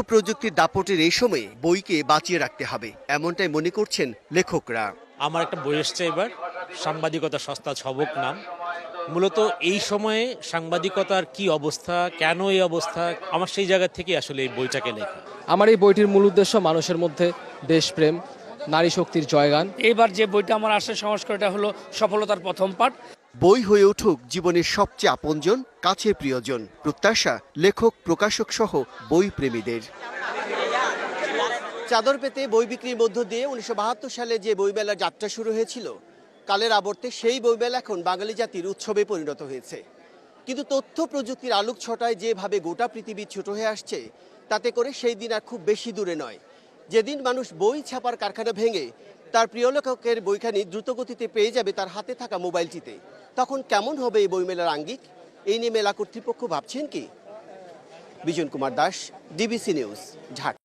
প্রযুক্তির দাপটের এই সময়ে বইকে বাঁচিয়ে রাখতে হবে, এমনটাই মনে করছেন লেখকরা। আমার একটা বই এসছে এবার, সাংবাদিকতা সস্তা ছবক নাম। মূলত এই সময়ে সাংবাদিকতার কি অবস্থা, কেন এই অবস্থা, আমার সেই জায়গা থেকে আসলে এই বইটাকে লেখা। আমার এই বইটির মূল উদ্দেশ্য মানুষের মধ্যে দেশপ্রেম, নারী শক্তির জয়গান। এইবার যে বইটা আমার আসে সংস্করণটা হলো সফলতার প্রথম পাঠ। বই হয়ে উঠুক জীবনের সবচেয়ে আপনজন, কাছের প্রিয়জন, প্রত্যাশা লেখক প্রকাশক সহ বই প্রেমীদের। চাদর পেতে বই বিক্রির মধ্য দিয়ে 1972 সালে যে বইমেলার যাত্রা শুরু হয়েছিল, কালের আবর্তে সেই বইমেলা এখন বাঙালি জাতির উৎসবে পরিণত হয়েছে। কিন্তু তথ্য প্রযুক্তির আলোক ছটায় যেভাবে গোটা পৃথিবী ছোট হয়ে আসছে, তাতে করে সেই দিন আর খুব বেশি দূরে নয়, যেদিন মানুষ বই ছাপার কারখানা ভেঙে তার প্রিয় লেখকের বইখানি দ্রুতগতিতে পেয়ে যাবে তার হাতে থাকা মোবাইলটিতে। তখন কেমন হবে এই বইমেলার আঙ্গিক? এই নিয়ে মেলা কর্তৃপক্ষ ভাবছেন কি? Bijan Kumar Das, DBC news, Dhaka.